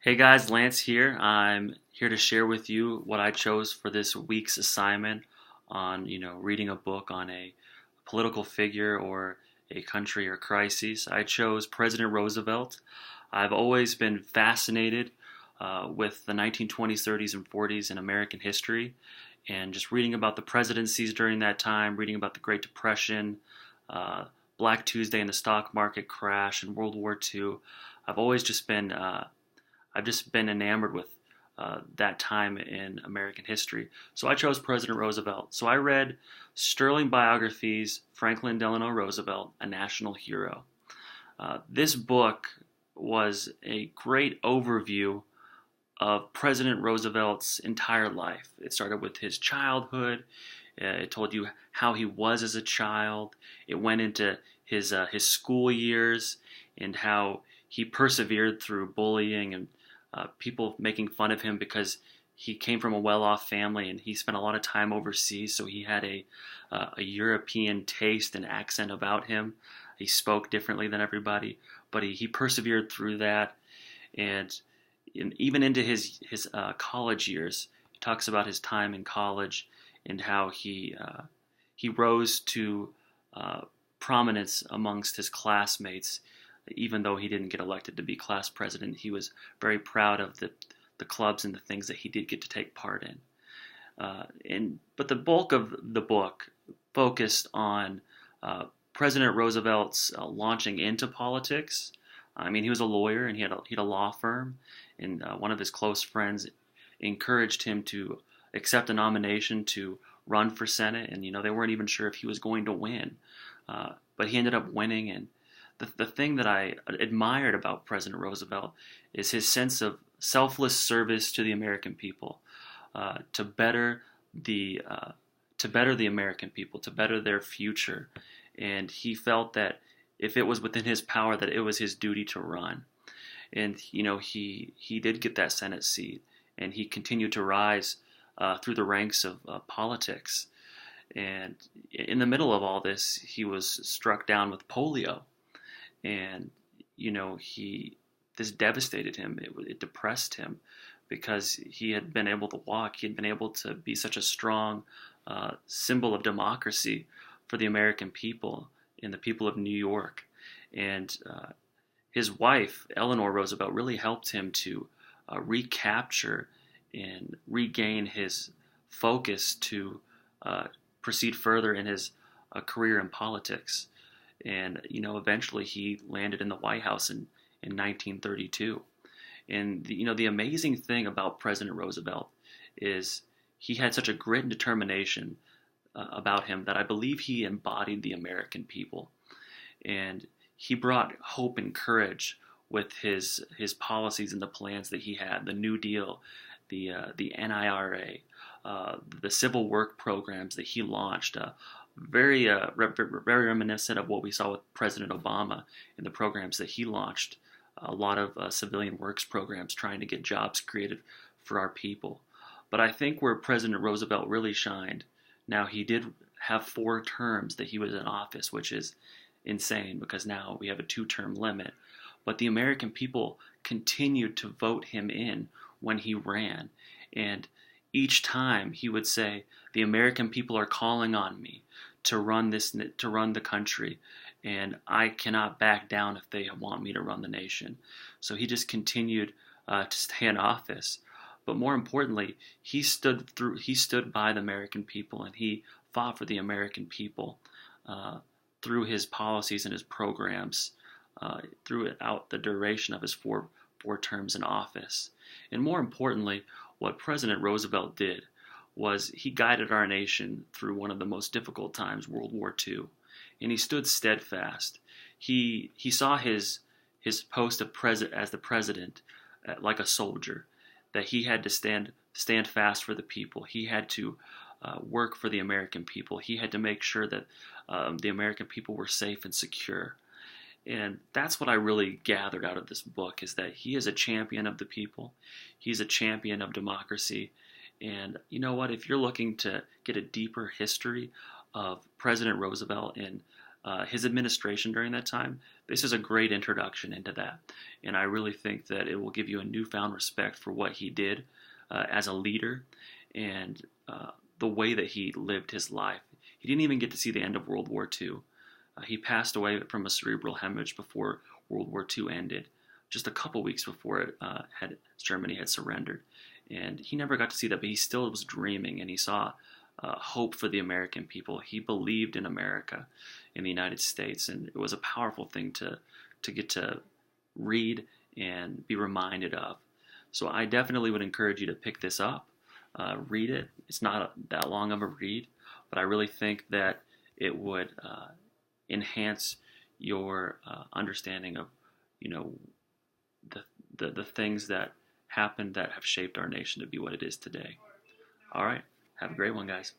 Hey guys, Lance here. I'm here to share with you what I chose for this week's assignment on, reading a book on a political figure or a country or crisis. I chose President Roosevelt. I've always been fascinated with the 1920s, 30s, and 40s in American history, and just reading about the presidencies during that time, reading about the Great Depression, uh, Black Tuesday and the stock market crash, and World War II. I've always just been I've just been enamored with that time in American history. So I chose President Roosevelt. So I read Sterling Biographies, Franklin Delano Roosevelt, A National Hero. This book was a great overview of President Roosevelt's entire life. It started with his childhood. It told you how he was as a child. It went into his school years and how he persevered through bullying and people making fun of him because he came from a well-off family and he spent a lot of time overseas, so he had a European taste and accent about him. He spoke differently than everybody, but he persevered through that, and even into his college years, he talks about his time in college and how he rose to prominence amongst his classmates. Even though he didn't get elected to be class president, he was very proud of the clubs and the things that he did get to take part in. But the bulk of the book focused on President Roosevelt's launching into politics. I mean, he was a lawyer and he had a law firm, and one of his close friends encouraged him to accept a nomination to run for Senate, and they weren't even sure if he was going to win, but he ended up winning. And the thing that I admired about President Roosevelt is his sense of selfless service to the American people, to better the American people, to better their future. And he felt that if it was within his power, that it was his duty to run. And he did get that Senate seat, and he continued to rise through the ranks of politics. And in the middle of all this, he was struck down with polio, and he this devastated him. It depressed him because he had been able to walk. He had been able to be such a strong symbol of democracy for the American people and the people of New York. And his wife, Eleanor Roosevelt, really helped him to recapture and regain his focus to proceed further in his career in politics. And eventually he landed in the White House in 1932. And the amazing thing about President Roosevelt is he had such a grit and determination about him that I believe he embodied the American people. And he brought hope and courage with his policies and the plans that he had, the New Deal, the NIRA, the civil work programs that he launched. Very reminiscent of what we saw with President Obama in the programs that he launched. A lot of civilian works programs trying to get jobs created for our people. But I think where President Roosevelt really shined, now he did have 4 terms that he was in office, which is insane because now we have a 2-term limit. But the American people continued to vote him in when he ran. And each time he would say, the American people are calling on me to run the country, and I cannot back down if they want me to run the nation. So he just continued to stay in office. But more importantly, he stood by the American people, and he fought for the American people through his policies and his programs throughout the duration of his four terms in office. And more importantly, what President Roosevelt did was he guided our nation through one of the most difficult times, World War II, and he stood steadfast. He saw his post as the president like a soldier, that he had to stand fast for the people. He had to work for the American people. He had to make sure that the American people were safe and secure. And that's what I really gathered out of this book, is that he is a champion of the people. He's a champion of democracy. And you know what? If you're looking to get a deeper history of President Roosevelt and his administration during that time, this is a great introduction into that. And I really think that it will give you a newfound respect for what he did as a leader and the way that he lived his life. He didn't even get to see the end of World War II. He passed away from a cerebral hemorrhage before World War II ended, just a couple weeks before Germany had surrendered. And he never got to see that, but he still was dreaming, and he saw hope for the American people. He believed in America, in the United States, and it was a powerful thing to get to read and be reminded of. So I definitely would encourage you to pick this up, read it. It's not that long of a read, but I really think that it would enhance your understanding of, the things that happened that have shaped our nation to be what it is today. All right. Have a great one, guys.